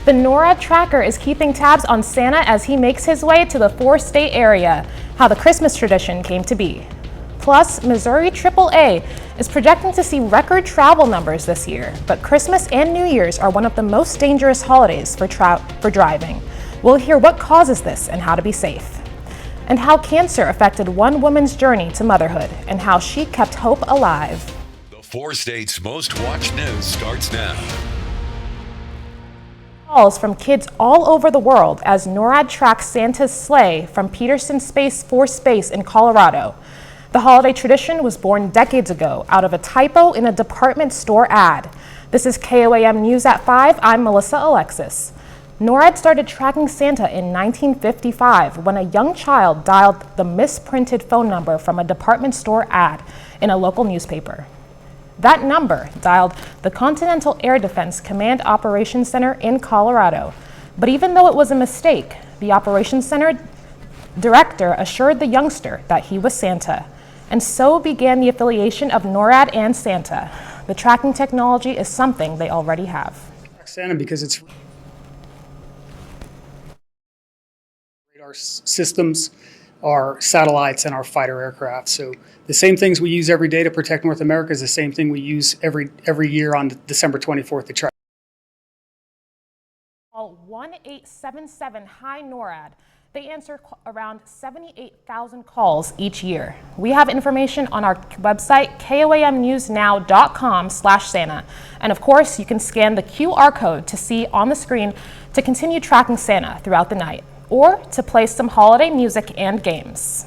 The NORAD tracker is keeping tabs on Santa as he makes his way to the four-state area, how the Christmas tradition came to be. Plus, Missouri AAA is projecting to see record travel numbers this year, but Christmas and New Year's are one of the most dangerous holidays for driving. We'll hear what causes this and how to be safe, and how cancer affected one woman's journey to motherhood and how she kept hope alive. The four states' most watched news starts now. Calls from kids all over the world as NORAD tracks Santa's sleigh from Peterson Space Force Base in Colorado. The holiday tradition was born decades ago out of a typo in a department store ad. This is KOAM News at 5. I'm Melissa Alexis. NORAD started tracking Santa in 1955 when a young child dialed the misprinted phone number from a department store ad in a local newspaper. That number dialed the Continental Air Defense Command Operations Center in Colorado. But even though it was a mistake, the Operations Center director assured the youngster that he was Santa. And so began the affiliation of NORAD and Santa. The tracking technology is something they already have. Santa because it's radar systems, our satellites, and our fighter aircraft. So the same things we use every day to protect North America is the same thing we use every year on December 24th to track. Call 1-877-HI-NORAD. They answer around 78,000 calls each year. We have information on our website, koamnewsnow.com/Santa. And of course, you can scan the QR code to see on the screen to continue tracking Santa throughout the night, or to play some holiday music and games.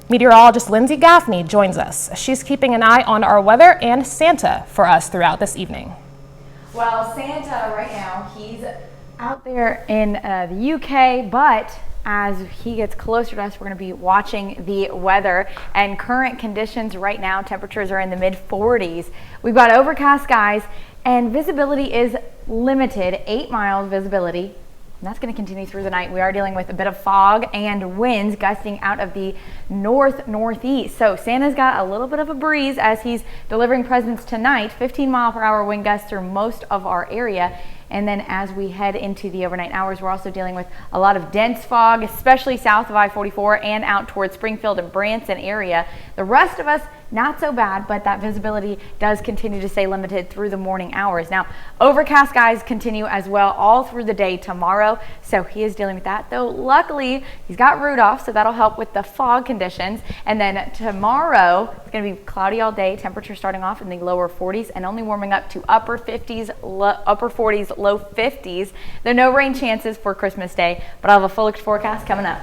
Meteorologist Lindsay Gaffney joins us. She's keeping an eye on our weather and Santa for us throughout this evening. Well, Santa right now, he's out there in the UK, but as he gets closer to us, we're going to be watching the weather and current conditions right now. Temperatures are in the mid 40s. We've got overcast skies and visibility is limited, 8 miles visibility. And that's going to continue through the night. We are dealing with a bit of fog and winds gusting out of the northeast. So Santa's got a little bit of a breeze as he's delivering presents tonight. 15-mile-per-hour wind gusts through most of our area. And then as we head into the overnight hours, we're also dealing with a lot of dense fog, especially south of I-44 and out towards Springfield and Branson area. The rest of us, not so bad, but that visibility does continue to stay limited through the morning hours. Now, overcast skies continue as well all through the day tomorrow, so he is dealing with that. Though luckily, he's got Rudolph, so that'll help with the fog conditions. And then tomorrow, it's going to be cloudy all day, temperature starting off in the lower 40s and only warming up to upper 40s, low 50s. There are no rain chances for Christmas Day, but I'll have a full forecast coming up.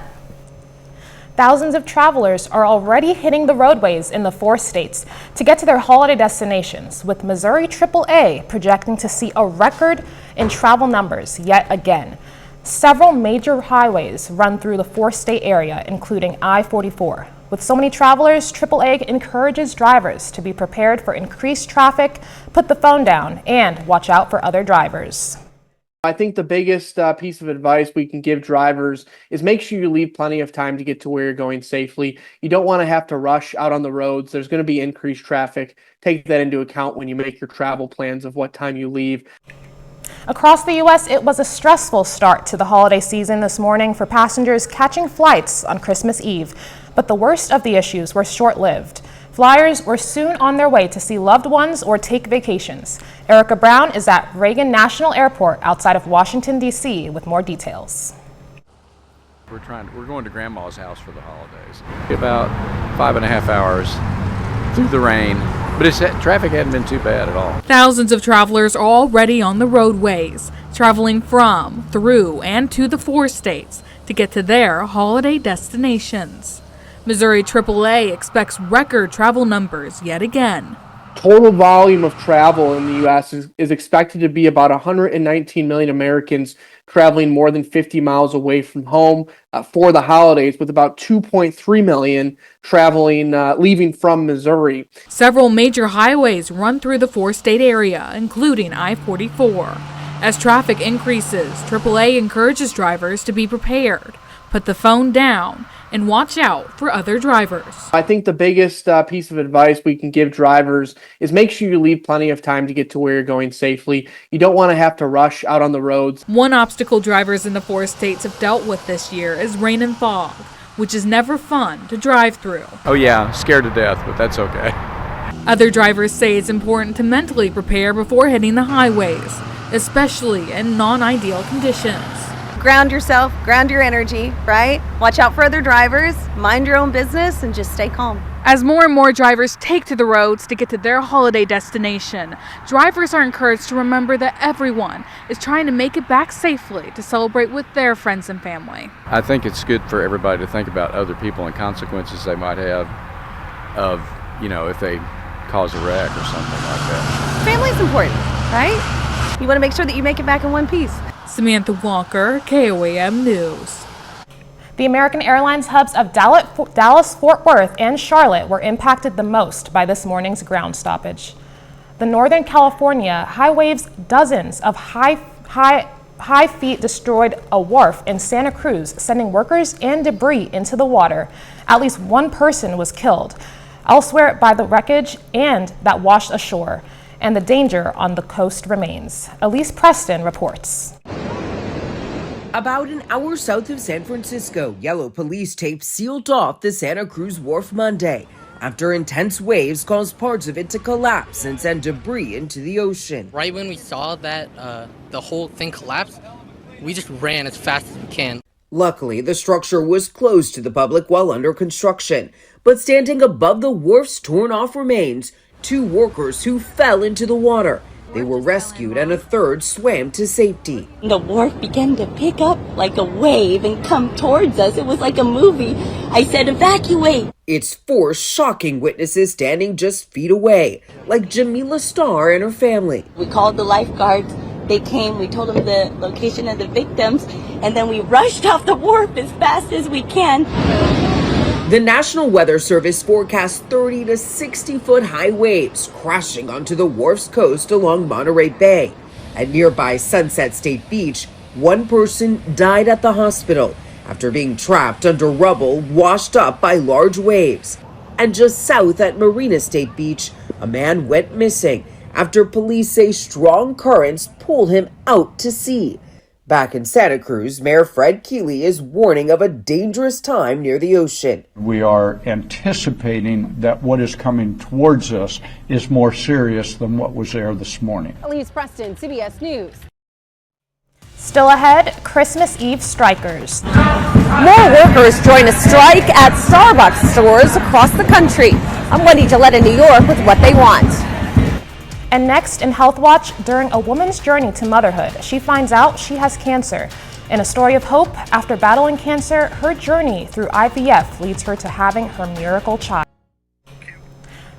Thousands of travelers are already hitting the roadways in the four states to get to their holiday destinations, with Missouri AAA projecting to see a record in travel numbers yet again. Several major highways run through the four-state area, including I-44. With so many travelers, AAA encourages drivers to be prepared for increased traffic, put the phone down, and watch out for other drivers. I think the biggest piece of advice we can give drivers is make sure you leave plenty of time to get to where you're going safely. You don't want to have to rush out on the roads. There's going to be increased traffic. Take that into account when you make your travel plans of what time you leave. Across the U.S., it was a stressful start to the holiday season this morning for passengers catching flights on Christmas Eve. But the worst of the issues were short-lived. Flyers were soon on their way to see loved ones or take vacations. Erica Brown is at Reagan National Airport outside of Washington, D.C. with more details. We're going to Grandma's house for the holidays. About 5.5 hours through the rain, but traffic hadn't been too bad at all. Thousands of travelers are already on the roadways, traveling from, through, and to the four states to get to their holiday destinations. Missouri AAA expects record travel numbers yet again. Total volume of travel in the U.S. is expected to be about 119 million Americans traveling more than 50 miles away from home for the holidays, with about 2.3 million traveling, leaving from Missouri. Several major highways run through the four-state area, including I-44. As traffic increases, AAA encourages drivers to be prepared, put the phone down, and watch out for other drivers. I think the biggest piece of advice we can give drivers is make sure you leave plenty of time to get to where you're going safely. You don't want to have to rush out on the roads. One obstacle drivers in the 4 states have dealt with this year is rain and fog, which is never fun to drive through. Oh yeah, scared to death, but that's okay. Other drivers say it's important to mentally prepare before hitting the highways, especially in non-ideal conditions. Ground yourself, ground your energy, right? Watch out for other drivers, mind your own business, and just stay calm. As more and more drivers take to the roads to get to their holiday destination, drivers are encouraged to remember that everyone is trying to make it back safely to celebrate with their friends and family. I think it's good for everybody to think about other people and consequences they might have of, if they cause a wreck or something like that. Family's important, right? You want to make sure that you make it back in one piece. Samantha Walker, KOAM News. The American Airlines hubs of Dallas, Fort Worth, and Charlotte were impacted the most by this morning's ground stoppage. The Northern California high waves, dozens of high feet destroyed a wharf in Santa Cruz, sending workers and debris into the water. At least one person was killed elsewhere by the wreckage and that washed ashore, and the danger on the coast remains. Elise Preston reports. About an hour south of San Francisco, yellow police tape sealed off the Santa Cruz Wharf Monday after intense waves caused parts of it to collapse and send debris into the ocean. Right when we saw that the whole thing collapsed, we just ran as fast as we can. Luckily, the structure was closed to the public while under construction, but standing above the wharf's torn-off remains, 2 workers who fell into the water. They were rescued and a third swam to safety. The wharf began to pick up like a wave and come towards us. It was like a movie. I said, evacuate. It's 4 shocking witnesses standing just feet away, like Jamila Starr and her family. We called the lifeguards. They came, we told them the location of the victims, and then we rushed off the wharf as fast as we can. The National Weather Service forecasts 30 to 60-foot high waves crashing onto the wharf's coast along Monterey Bay. At nearby Sunset State Beach, 1 person died at the hospital after being trapped under rubble washed up by large waves. And just south at Marina State Beach, a man went missing after police say strong currents pulled him out to sea. Back in Santa Cruz, Mayor Fred Keeley is warning of a dangerous time near the ocean. We are anticipating that what is coming towards us is more serious than what was there this morning. Elise Preston, CBS News. Still ahead, Christmas Eve strikers. More workers join a strike at Starbucks stores across the country. I'm Wendy Gillette in New York with what they want. And next in Health Watch, during a woman's journey to motherhood, she finds out she has cancer. In a story of hope, after battling cancer, her journey through IVF leads her to having her miracle child.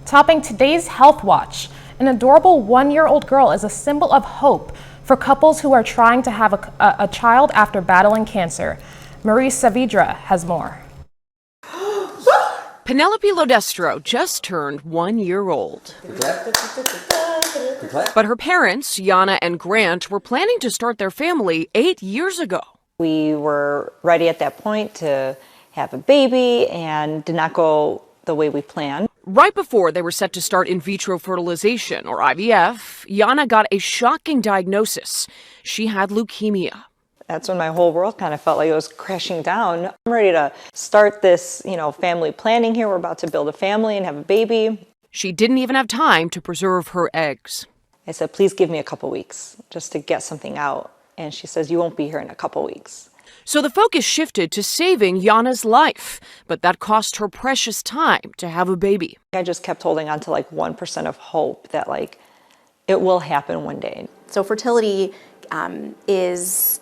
Topping today's Health Watch, an adorable 1-year-old girl is a symbol of hope for couples who are trying to have a child after battling cancer. Marie Saavedra has more. Penelope Lodestro just turned 1 year old. But her parents, Yana and Grant, were planning to start their family 8 years ago. We were ready at that point to have a baby and did not go the way we planned. Right before they were set to start in vitro fertilization, or IVF, Yana got a shocking diagnosis. She had leukemia. That's when my whole world kind of felt like it was crashing down. I'm ready to start this, family planning here. We're about to build a family and have a baby. She didn't even have time to preserve her eggs. I said, please give me a couple weeks just to get something out. And she says, you won't be here in a couple weeks. So the focus shifted to saving Yana's life, but that cost her precious time to have a baby. I just kept holding on to 1% of hope that it will happen one day. So fertility is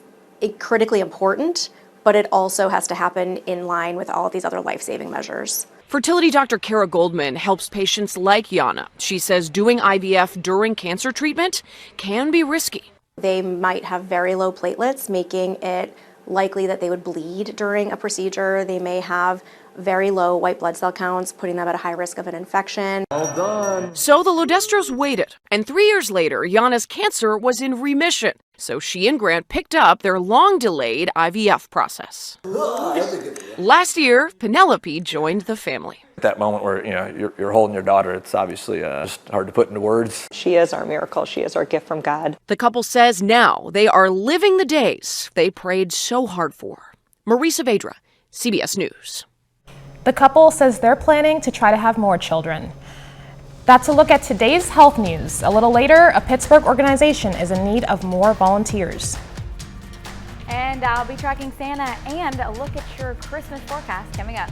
critically important, but it also has to happen in line with all of these other life-saving measures. Fertility doctor Kara Goldman helps patients like Yana. She says doing IVF during cancer treatment can be risky. They might have very low platelets, making it likely that they would bleed during a procedure. They may have very low white blood cell counts, putting them at a high risk of an infection. All done. So the Lodestros waited, and 3 years later, Yana's cancer was in remission. So she and Grant picked up their long-delayed IVF process. Last year, Penelope joined the family. That moment where you're holding your daughter, it's obviously just hard to put into words. She is our miracle. She is our gift from God. The couple says now they are living the days they prayed so hard for. Marisa Vedra, CBS News. The couple says they're planning to try to have more children. That's a look at today's health news. A little later, a Pittsburgh organization is in need of more volunteers. And I'll be tracking Santa and a look at your Christmas forecast coming up.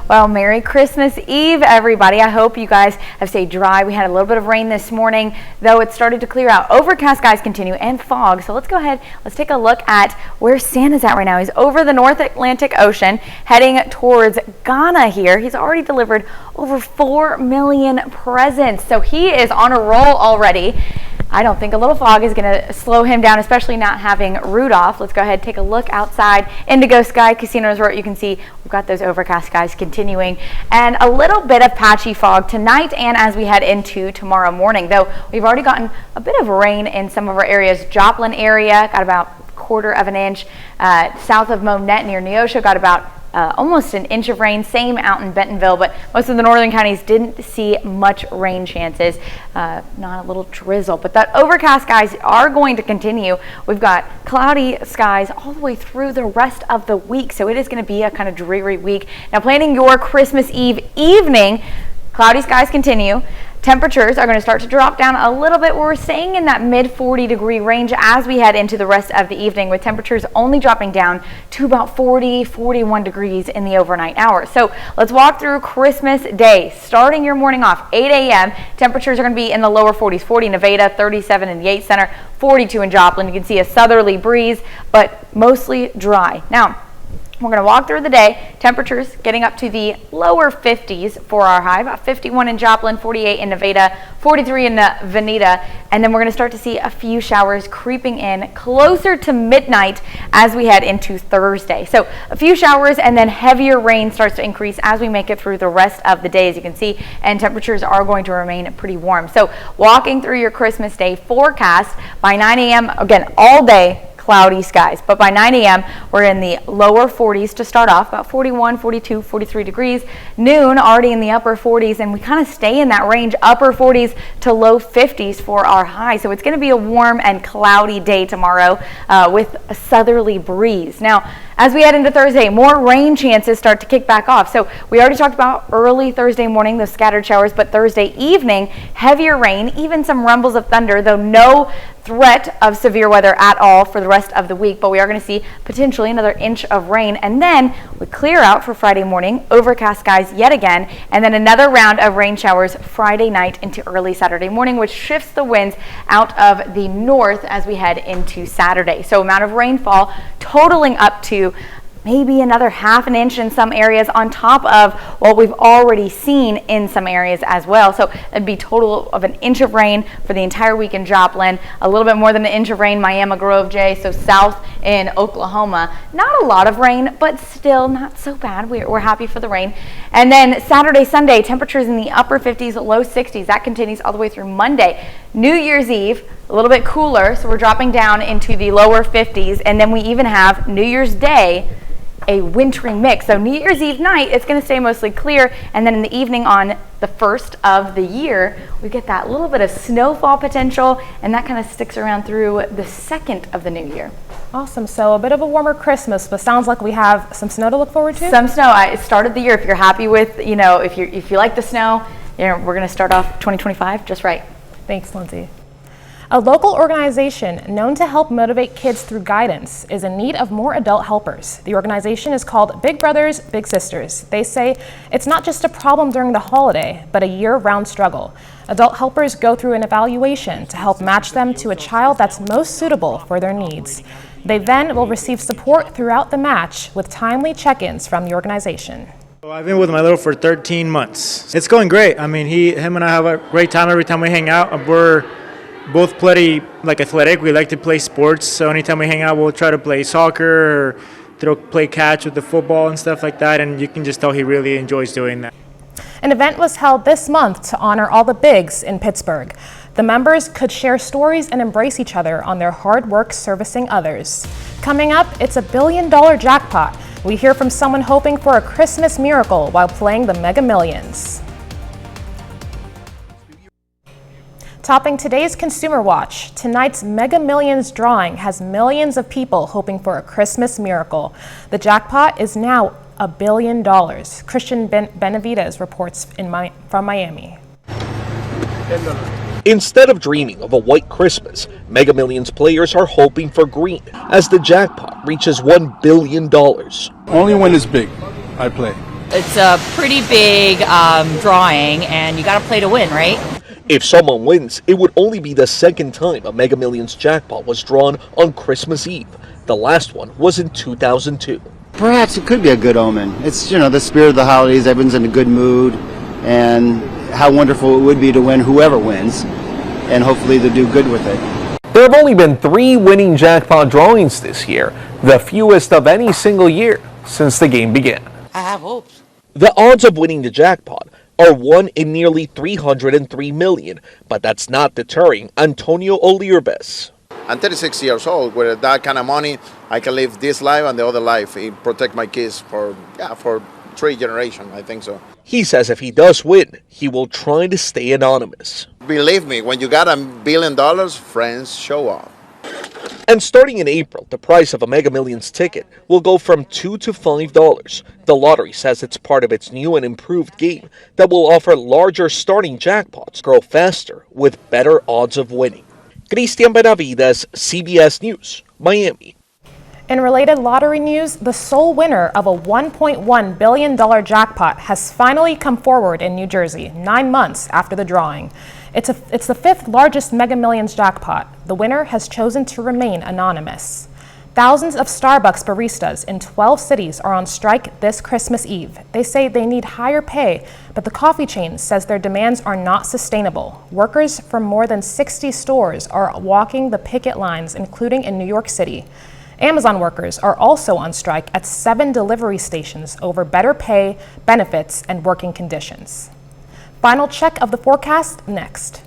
Well, Merry Christmas Eve, everybody. I hope you guys have stayed dry. We had a little bit of rain this morning, though it started to clear out. Overcast skies continue and fog. So let's go ahead. Let's take a look at where Santa's at right now. He's over the North Atlantic Ocean, heading towards Ghana here. He's already delivered over 4 million presents. So he is on a roll already. I don't think a little fog is going to slow him down, especially not having Rudolph. Let's go ahead and take a look outside. Indigo Sky Casino Resort, you can see we've got those overcast skies continuing and a little bit of patchy fog tonight and as we head into tomorrow morning, though we've already gotten a bit of rain in some of our areas. Joplin area got about 1/4 of an inch. South of Monette near Neosho got about almost an inch of rain, same out in Bentonville, but most of the northern counties didn't see much rain chances, not a little drizzle, but that overcast skies are going to continue. We've got cloudy skies all the way through the rest of the week, so it is going to be a kind of dreary week. Now, planning your Christmas Eve evening, cloudy skies continue. Temperatures are going to start to drop down a little bit. We're staying in that mid 40-degree range as we head into the rest of the evening, with temperatures only dropping down to about 40, 41 degrees in the overnight hours. So let's walk through Christmas Day. Starting your morning off, 8 a.m., temperatures are going to be in the lower 40s, 40 in Nevada, 37 in the Yates Center, 42 in Joplin. You can see a southerly breeze, but mostly dry. Now, we're going to walk through the day. Temperatures getting up to the lower 50s for our high, about 51 in Joplin, 48 in Nevada, 43 in Veneta, and then we're going to start to see a few showers creeping in closer to midnight as we head into Thursday. So a few showers and then heavier rain starts to increase as we make it through the rest of the day, as you can see, and temperatures are going to remain pretty warm. So walking through your Christmas Day forecast, by 9 a.m., again, all day, cloudy skies, but by 9 a.m. we're in the lower 40s to start off, about 41, 42, 43 degrees. Noon already in the upper 40s, and we kind of stay in that range, upper 40s to low 50s for our high. So it's going to be a warm and cloudy day tomorrow with a southerly breeze. Now, as we head into Thursday, more rain chances start to kick back off. So we already talked about early Thursday morning, those scattered showers, but Thursday evening, heavier rain, even some rumbles of thunder, though no threat of severe weather at all for the rest of the week, but we are going to see potentially another inch of rain, and then we clear out for Friday morning, overcast skies yet again, and then another round of rain showers Friday night into early Saturday morning, which shifts the winds out of the north as we head into Saturday. So amount of rainfall totaling up to maybe another ½ an inch in some areas on top of what we've already seen in some areas as well. So it'd be total of an inch of rain for the entire week in Joplin, a little bit more than an inch of rain Miami Grove, Jay, so south in Oklahoma. Not a lot of rain, but still not so bad. We're happy for the rain. And then Saturday, Sunday, temperatures in the upper 50s, low 60s. That continues all the way through Monday. New Year's Eve, a little bit cooler, so we're dropping down into the lower 50s, and then we even have New Year's Day, a wintry mix. So New Year's Eve night, it's going to stay mostly clear, and then in the evening on the first of the year, we get that little bit of snowfall potential, and that kind of sticks around through the second of the new year. Awesome. So a bit of a warmer Christmas, but sounds like we have some snow to look forward to. Some snow. I started the year. If you're happy with, if you like the snow, we're going to start off 2025 just right. Thanks, Lindsay. A local organization known to help motivate kids through guidance is in need of more adult helpers. The organization is called Big Brothers, Big Sisters. They say it's not just a problem during the holiday, but a year-round struggle. Adult helpers go through an evaluation to help match them to a child that's most suitable for their needs. They then will receive support throughout the match with timely check-ins from the organization. I've been with my little for 13 months. It's going great. I mean, him and I have a great time every time we hang out. We're both pretty athletic. We like to play sports, so anytime we hang out, we'll try to play soccer or play catch with the football and stuff like that, and you can just tell he really enjoys doing that. An event was held this month to honor all the bigs in Pittsburgh. The members could share stories and embrace each other on their hard work servicing others. Coming up, it's $1 billion jackpot. We hear from someone hoping for a Christmas miracle while playing the Mega Millions. Topping today's Consumer Watch, tonight's Mega Millions drawing has millions of people hoping for a Christmas miracle. The jackpot is now $1 billion. Christian Benavides reports from Miami. Instead of dreaming of a white Christmas, Mega Millions players are hoping for green as the jackpot reaches $1 billion. Only when it's big, I play. It's a pretty big drawing, and you got to play to win, right? If someone wins, it would only be the second time a Mega Millions jackpot was drawn on Christmas Eve. The last one was in 2002. Perhaps it could be a good omen. It's, the spirit of the holidays, everyone's in a good mood, and how wonderful it would be to win whoever wins, and hopefully they'll do good with it. There have only been 3 winning jackpot drawings this year, the fewest of any single year since the game began. I have hopes. The odds of winning the jackpot are 1 in nearly 303 million, but that's not deterring Antonio Olirbes. I'm 36 years old. With that kind of money, I can live this life and the other life and protect my kids for 3 generations, I think so. He says if he does win, he will try to stay anonymous. Believe me, when you got $1 billion, friends show up. And starting in April, the price of a Mega Millions ticket will go from $2 to $5. The lottery says it's part of its new and improved game that will offer larger starting jackpots, grow faster with better odds of winning. Christian Benavides, CBS News, Miami. In related lottery news, the sole winner of a $1.1 billion jackpot has finally come forward in New Jersey, 9 months after the drawing. It's the 5th largest Mega Millions jackpot. The winner has chosen to remain anonymous. Thousands of Starbucks baristas in 12 cities are on strike this Christmas Eve. They say they need higher pay, but the coffee chain says their demands are not sustainable. Workers from more than 60 stores are walking the picket lines, including in New York City. Amazon workers are also on strike at 7 delivery stations over better pay, benefits, and working conditions. Final check of the forecast next.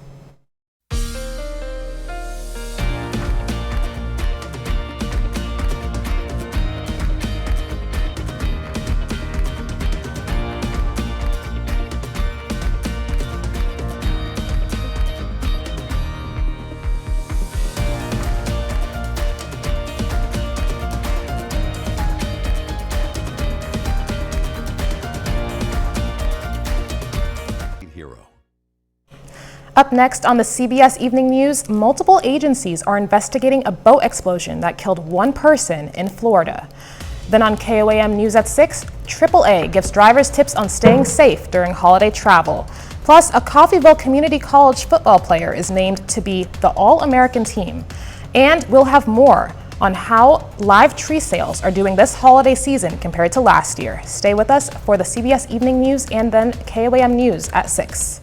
Up next on the CBS Evening News, multiple agencies are investigating a boat explosion that killed 1 person in Florida. Then on KOAM News at 6, AAA gives drivers tips on staying safe during holiday travel. Plus, a Coffeyville Community College football player is named to be the All-American team. And we'll have more on how live tree sales are doing this holiday season compared to last year. Stay with us for the CBS Evening News and then KOAM News at 6.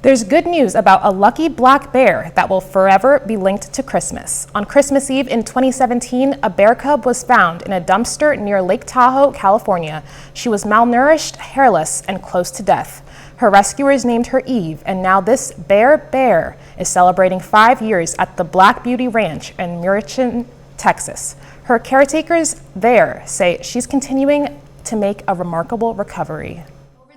There's good news about a lucky black bear that will forever be linked to Christmas. On Christmas Eve in 2017, a bear cub was found in a dumpster near Lake Tahoe, California. She was malnourished, hairless, and close to death. Her rescuers named her Eve, and now this bear is celebrating 5 years at the Black Beauty Ranch in Murchison, Texas. Her caretakers there say she's continuing to make a remarkable recovery.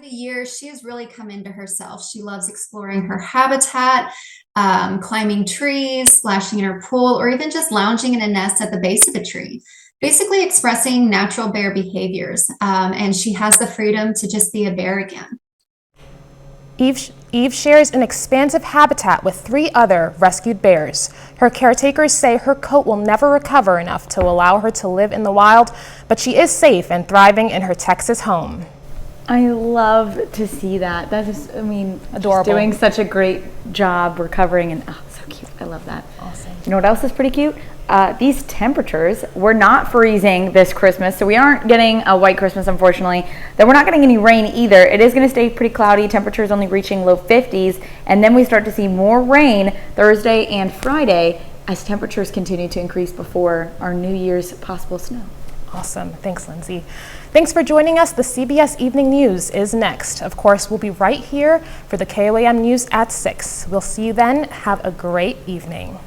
Years, she has really come into herself. She loves exploring her habitat, climbing trees, splashing in her pool, or even just lounging in a nest at the base of a tree, basically expressing natural bear behaviors. And she has the freedom to just be a bear again. Eve shares an expansive habitat with 3 other rescued bears. Her caretakers say her coat will never recover enough to allow her to live in the wild, but she is safe and thriving in her Texas home. I love to see that. That is, adorable. She's doing such a great job recovering, and so cute. I love that. Awesome. You know what else is pretty cute? These temperatures, we're not freezing this Christmas, so we aren't getting a white Christmas, unfortunately. Then we're not getting any rain either. It is going to stay pretty cloudy, temperatures only reaching low 50s, and then we start to see more rain Thursday and Friday as temperatures continue to increase before our New Year's possible snow. Awesome. Thanks, Lindsay. Thanks for joining us. The CBS Evening News is next. Of course, we'll be right here for the KOAM News at 6. We'll see you then. Have a great evening.